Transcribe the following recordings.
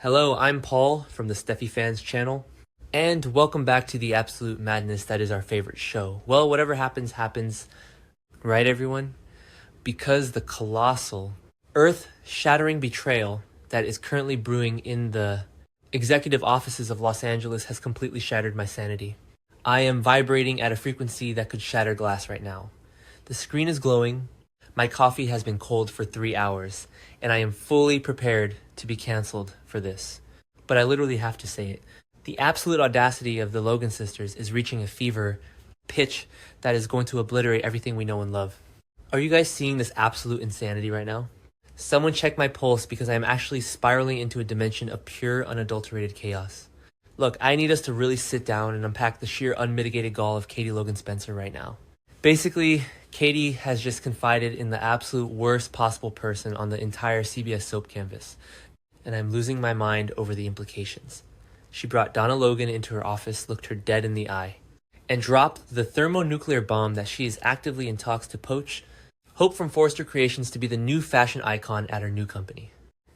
Hello, I'm Paul from the Steffy Fans channel, and welcome back to the absolute madness that is our favorite show. Well, whatever happens, happens, right everyone? Because the colossal, earth-shattering betrayal that is currently brewing in the executive offices of Los Angeles has completely shattered my sanity. I am vibrating at a frequency that could shatter glass right now. The screen is glowing, my coffee has been cold for 3 hours, and I am fully prepared to be cancelled for this. But I literally have to say it. The absolute audacity of the Logan sisters is reaching a fever pitch that is going to obliterate everything we know and love. Are you guys seeing this absolute insanity right now? Someone check my pulse because I am actually spiraling into a dimension of pure, unadulterated chaos. Look, I need us to really sit down and unpack the sheer unmitigated gall of Katie Logan Spencer right now. Basically, Katie has just confided in the absolute worst possible person on the entire CBS soap canvas, and I'm losing my mind over the implications. She brought Donna Logan into her office, looked her dead in the eye, and dropped the thermonuclear bomb that she is actively in talks to poach Hope from Forrester Creations to be the new fashion icon at her new company.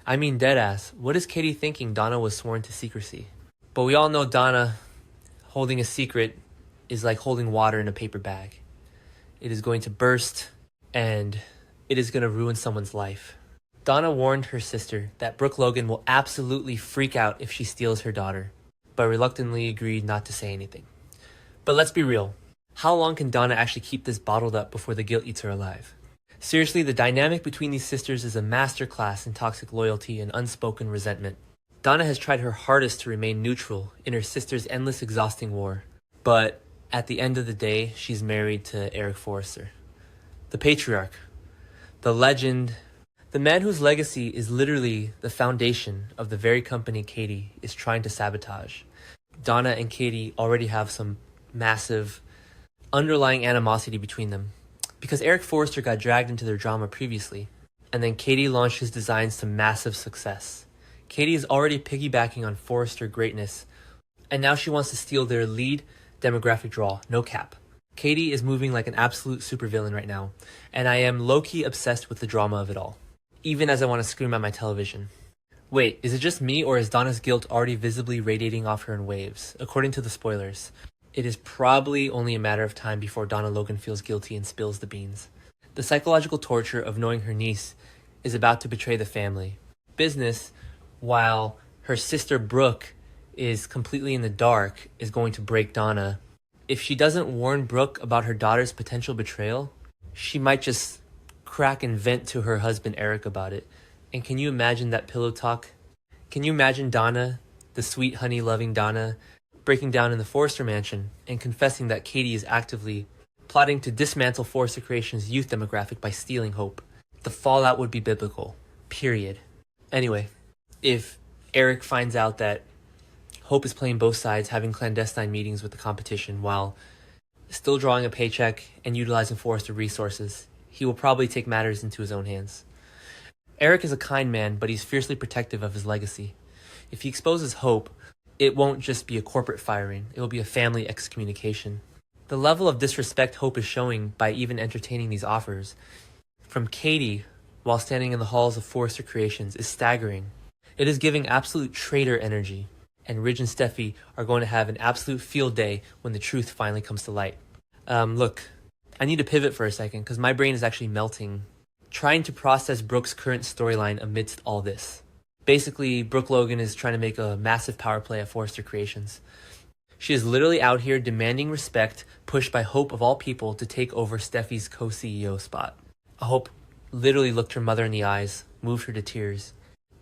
I mean, deadass, what is Katie thinking Donna was sworn to secrecy? But we all know Donna holding a secret is like holding water in a paper bag. It is going to burst, and it is going to ruin someone's life. Donna warned her sister that Brooke Logan will absolutely freak out if she steals her daughter, but reluctantly agreed not to say anything. But let's be real. How long can Donna actually keep this bottled up before the guilt eats her alive? Seriously, the dynamic between these sisters is a masterclass in toxic loyalty and unspoken resentment. Donna has tried her hardest to remain neutral in her sister's endless exhausting war, but at the end of the day, she's married to Eric Forrester. The patriarch, the legend, the man whose legacy is literally the foundation of the very company Katie is trying to sabotage. Donna and Katie already have some massive underlying animosity between them because Eric Forrester got dragged into their drama previously, and then Katie launched his designs to massive success. Katie is already piggybacking on Forrester greatness, and now she wants to steal their lead demographic draw, no cap. Katie is moving like an absolute supervillain right now, and I am low-key obsessed with the drama of it all, even as I want to scream at my television. Wait, is it just me, or is Donna's guilt already visibly radiating off her in waves? According to the spoilers, it is probably only a matter of time before Donna Logan feels guilty and spills the beans. The psychological torture of knowing her niece is about to betray the family business, while her sister Brooke is completely in the dark, is going to break Donna. If she doesn't warn Brooke about her daughter's potential betrayal, she might just crack and vent to her husband Eric about it. And can you imagine that pillow talk? Can you imagine Donna, the sweet honey loving Donna, breaking down in the Forrester mansion and confessing that Katie is actively plotting to dismantle Forrester Creations' youth demographic by stealing Hope? The fallout would be biblical. Period. Anyway, if Eric finds out that Hope is playing both sides, having clandestine meetings with the competition while still drawing a paycheck and utilizing Forrester resources, he will probably take matters into his own hands. Eric is a kind man, but he's fiercely protective of his legacy. If he exposes Hope, it won't just be a corporate firing, it will be a family excommunication. The level of disrespect Hope is showing by even entertaining these offers from Katie while standing in the halls of Forrester Creations is staggering. It is giving absolute traitor energy, and Ridge and Steffy are going to have an absolute field day when the truth finally comes to light. Look, I need to pivot for a second because my brain is actually melting, trying to process Brooke's current storyline amidst all this. Basically, Brooke Logan is trying to make a massive power play at Forrester Creations. She is literally out here demanding respect, pushed by Hope of all people to take over Steffy's co-CEO spot. Hope literally looked her mother in the eyes, moved her to tears,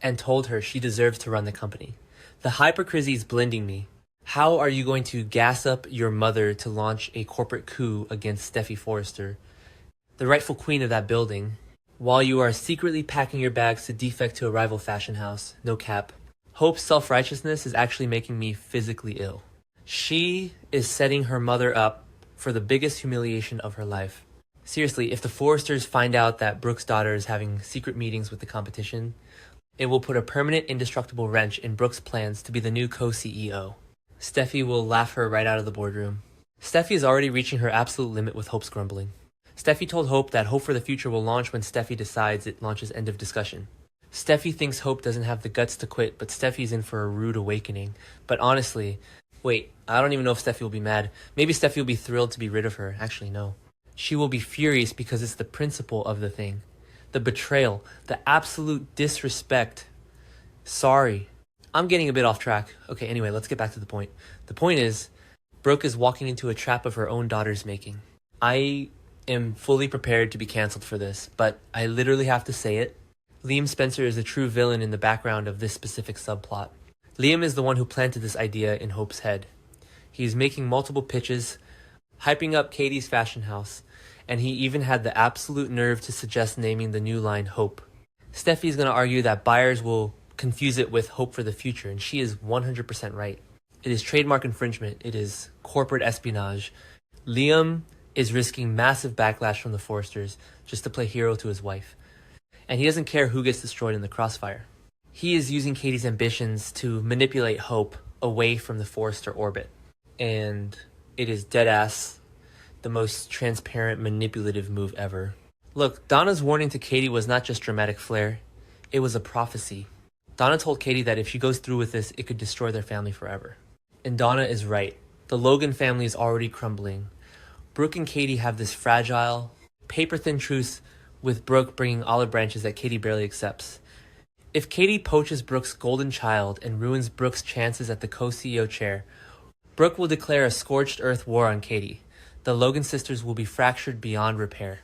and told her she deserves to run the company. The hypocrisy is blinding me. How are you going to gas up your mother to launch a corporate coup against Steffy Forrester, the rightful queen of that building, while you are secretly packing your bags to defect to a rival fashion house? No cap. Hope's self-righteousness is actually making me physically ill. She is setting her mother up for the biggest humiliation of her life. Seriously, if the Forresters find out that Brooke's daughter is having secret meetings with the competition, it will put a permanent indestructible wrench in Brooke's plans to be the new co-CEO. Steffy will laugh her right out of the boardroom. Steffy is already reaching her absolute limit with Hope's grumbling. Steffy told Hope that Hope for the Future will launch when Steffy decides it launches end of discussion. Steffi thinks Hope doesn't have the guts to quit, but Steffi's in for a rude awakening. But honestly, wait, I don't even know if Steffi will be mad. Maybe Steffi will be thrilled to be rid of her. Actually, no. She will be furious because it's the principle of the thing. The betrayal, the absolute disrespect. Sorry. I'm getting a bit off track. Okay, anyway, let's get back to the point. The point is, Brooke is walking into a trap of her own daughter's making. I am fully prepared to be canceled for this, but I literally have to say it. Liam Spencer is the true villain in the background of this specific subplot. Liam is the one who planted this idea in Hope's head. He's making multiple pitches, hyping up Katie's fashion house, and he even had the absolute nerve to suggest naming the new line Hope. Steffi's going to argue that buyers will confuse it with Hope for the Future, and she is 100% right. It is trademark infringement. It is corporate espionage. Liam is risking massive backlash from the Forresters just to play hero to his wife. And he doesn't care who gets destroyed in the crossfire. He is using Katie's ambitions to manipulate Hope away from the Forrester orbit. And it is deadass the most transparent, manipulative move ever. Look, Donna's warning to Katie was not just dramatic flair. It was a prophecy. Donna told Katie that if she goes through with this, it could destroy their family forever. And Donna is right. The Logan family is already crumbling. Brooke and Katie have this fragile, paper-thin truce with Brooke bringing olive branches that Katie barely accepts. If Katie poaches Brooke's golden child and ruins Brooke's chances at the co-CEO chair, Brooke will declare a scorched earth war on Katie. The Logan sisters will be fractured beyond repair.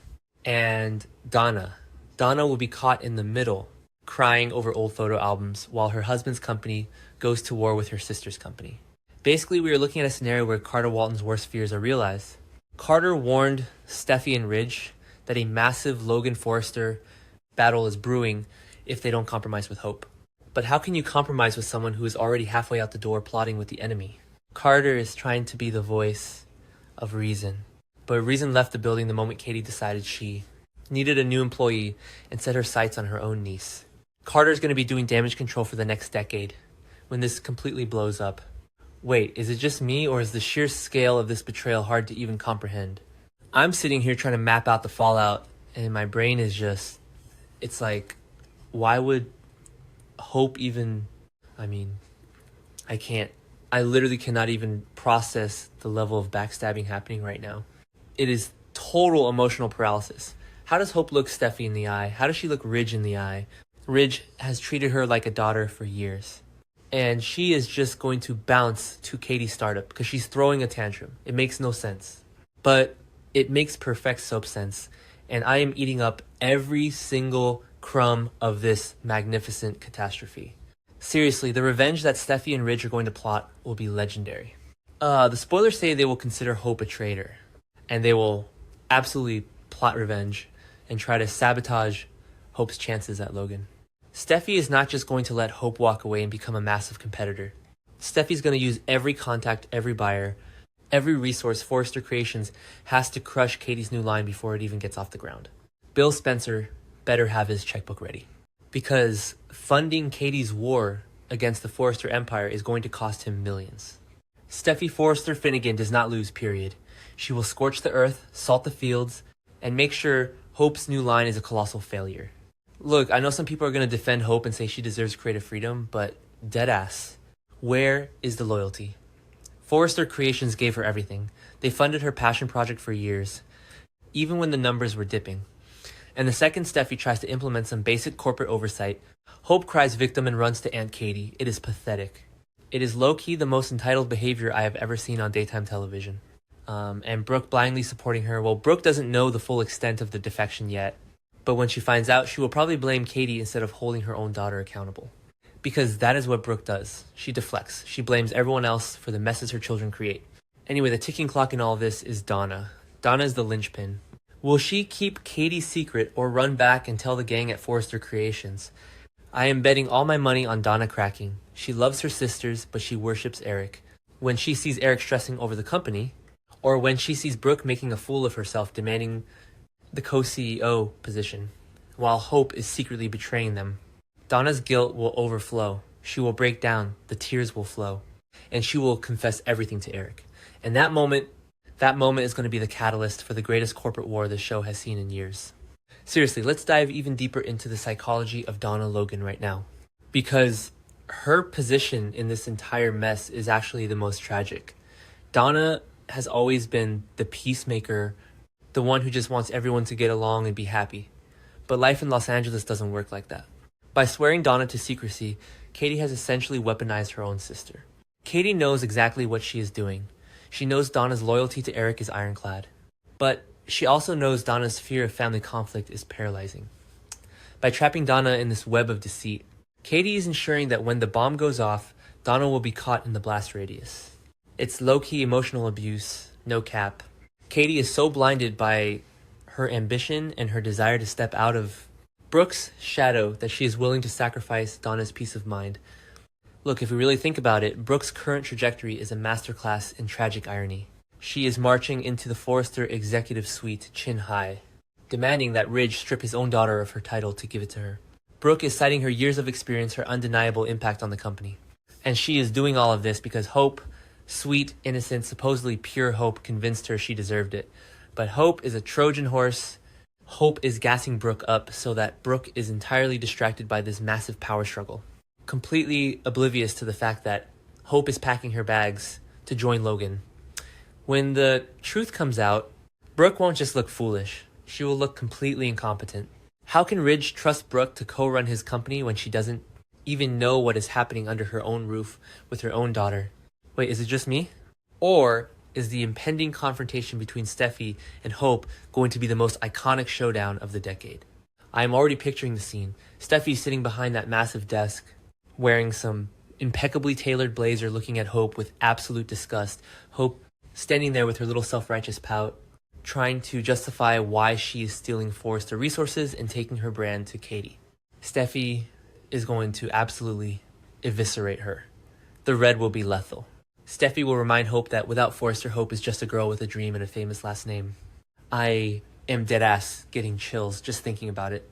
And Donna will be caught in the middle, crying over old photo albums while her husband's company goes to war with her sister's company. Basically, we are looking at a scenario where Carter Walton's worst fears are realized. Carter warned Steffi and Ridge that a massive Logan Forrester battle is brewing if they don't compromise with Hope. But how can you compromise with someone who is already halfway out the door plotting with the enemy? Carter is trying to be the voice of reason. But reason left the building the moment Katie decided she needed a new employee and set her sights on her own niece. Carter's going to be doing damage control for the next decade when this completely blows up. Wait, is it just me, or is the sheer scale of this betrayal hard to even comprehend? I'm sitting here trying to map out the fallout, and my brain is just... It's like, why would Hope even... I can't. I literally cannot even process the level of backstabbing happening right now. It is total emotional paralysis. How does Hope look Steffi in the eye? How does she look Ridge in the eye? Ridge has treated her like a daughter for years. And she is just going to bounce to Katie's startup because she's throwing a tantrum. It makes no sense. But it makes perfect soap sense. And I am eating up every single crumb of this magnificent catastrophe. Seriously, the revenge that Steffi and Ridge are going to plot will be legendary. The spoilers say they will consider Hope a traitor. And they will absolutely plot revenge and try to sabotage Hope's chances at Logan. Steffi is not just going to let Hope walk away and become a massive competitor. Steffi's going to use every contact, every buyer, every resource Forrester Creations has to crush Katie's new line before it even gets off the ground. Bill Spencer better have his checkbook ready. Because funding Katie's war against the Forrester Empire is going to cost him millions. Steffi Forrester Finnegan does not lose, period. She will scorch the earth, salt the fields, and make sure Hope's new line is a colossal failure. Look, I know some people are going to defend Hope and say she deserves creative freedom, but deadass, where is the loyalty? Forrester Creations gave her everything. They funded her passion project for years, even when the numbers were dipping. And the second Steffi tries to implement some basic corporate oversight, Hope cries victim and runs to Aunt Katie. It is pathetic. It is low-key the most entitled behavior I have ever seen on daytime television. And Brooke blindly supporting her. Well, Brooke doesn't know the full extent of the defection yet. But when she finds out, she will probably blame Katie instead of holding her own daughter accountable. Because that is what Brooke does. She deflects. She blames everyone else for the messes her children create. Anyway, the ticking clock in all of this is Donna. Donna is the linchpin. Will she keep Katie's secret or run back and tell the gang at Forrester Creations? I am betting all my money on Donna cracking. She loves her sisters, but she worships Eric. When she sees Eric stressing over the company, or when she sees Brooke making a fool of herself demanding the co-CEO position, while Hope is secretly betraying them. Donna's guilt will overflow. She will break down. The tears will flow. And she will confess everything to Eric. And that moment is going to be the catalyst for the greatest corporate war this show has seen in years. Seriously, let's dive even deeper into the psychology of Donna Logan right now. Because her position in this entire mess is actually the most tragic. Donna has always been the peacemaker, the one who just wants everyone to get along and be happy. But life in Los Angeles doesn't work like that. By swearing Donna to secrecy, Katie has essentially weaponized her own sister. Katie knows exactly what she is doing. She knows Donna's loyalty to Eric is ironclad. But she also knows Donna's fear of family conflict is paralyzing. By trapping Donna in this web of deceit, Katie is ensuring that when the bomb goes off, Donna will be caught in the blast radius. It's low-key emotional abuse, no cap. Katie is so blinded by her ambition and her desire to step out of Brooke's shadow that she is willing to sacrifice Donna's peace of mind. Look, if we really think about it, Brooke's current trajectory is a masterclass in tragic irony. She is marching into the Forrester executive suite chin high, demanding that Ridge strip his own daughter of her title to give it to her. Brooke is citing her years of experience, her undeniable impact on the company. And she is doing all of this because Hope, sweet, innocent, supposedly pure Hope, convinced her she deserved it. But Hope is a Trojan horse. Hope is gassing Brooke up so that Brooke is entirely distracted by this massive power struggle, completely oblivious to the fact that Hope is packing her bags to join Logan. When the truth comes out, Brooke won't just look foolish. She will look completely incompetent. How can Ridge trust Brooke to co-run his company when she doesn't even know what is happening under her own roof with her own daughter? Wait, is it just me? Or is the impending confrontation between Steffy and Hope going to be the most iconic showdown of the decade? I am already picturing the scene. Steffy sitting behind that massive desk, wearing some impeccably tailored blazer, looking at Hope with absolute disgust. Hope standing there with her little self-righteous pout, trying to justify why she is stealing Forrester resources and taking her brand to Katie. Steffy is going to absolutely eviscerate her. The red will be lethal. Steffy will remind Hope that without Forrester, Hope is just a girl with a dream and a famous last name. I am deadass getting chills just thinking about it.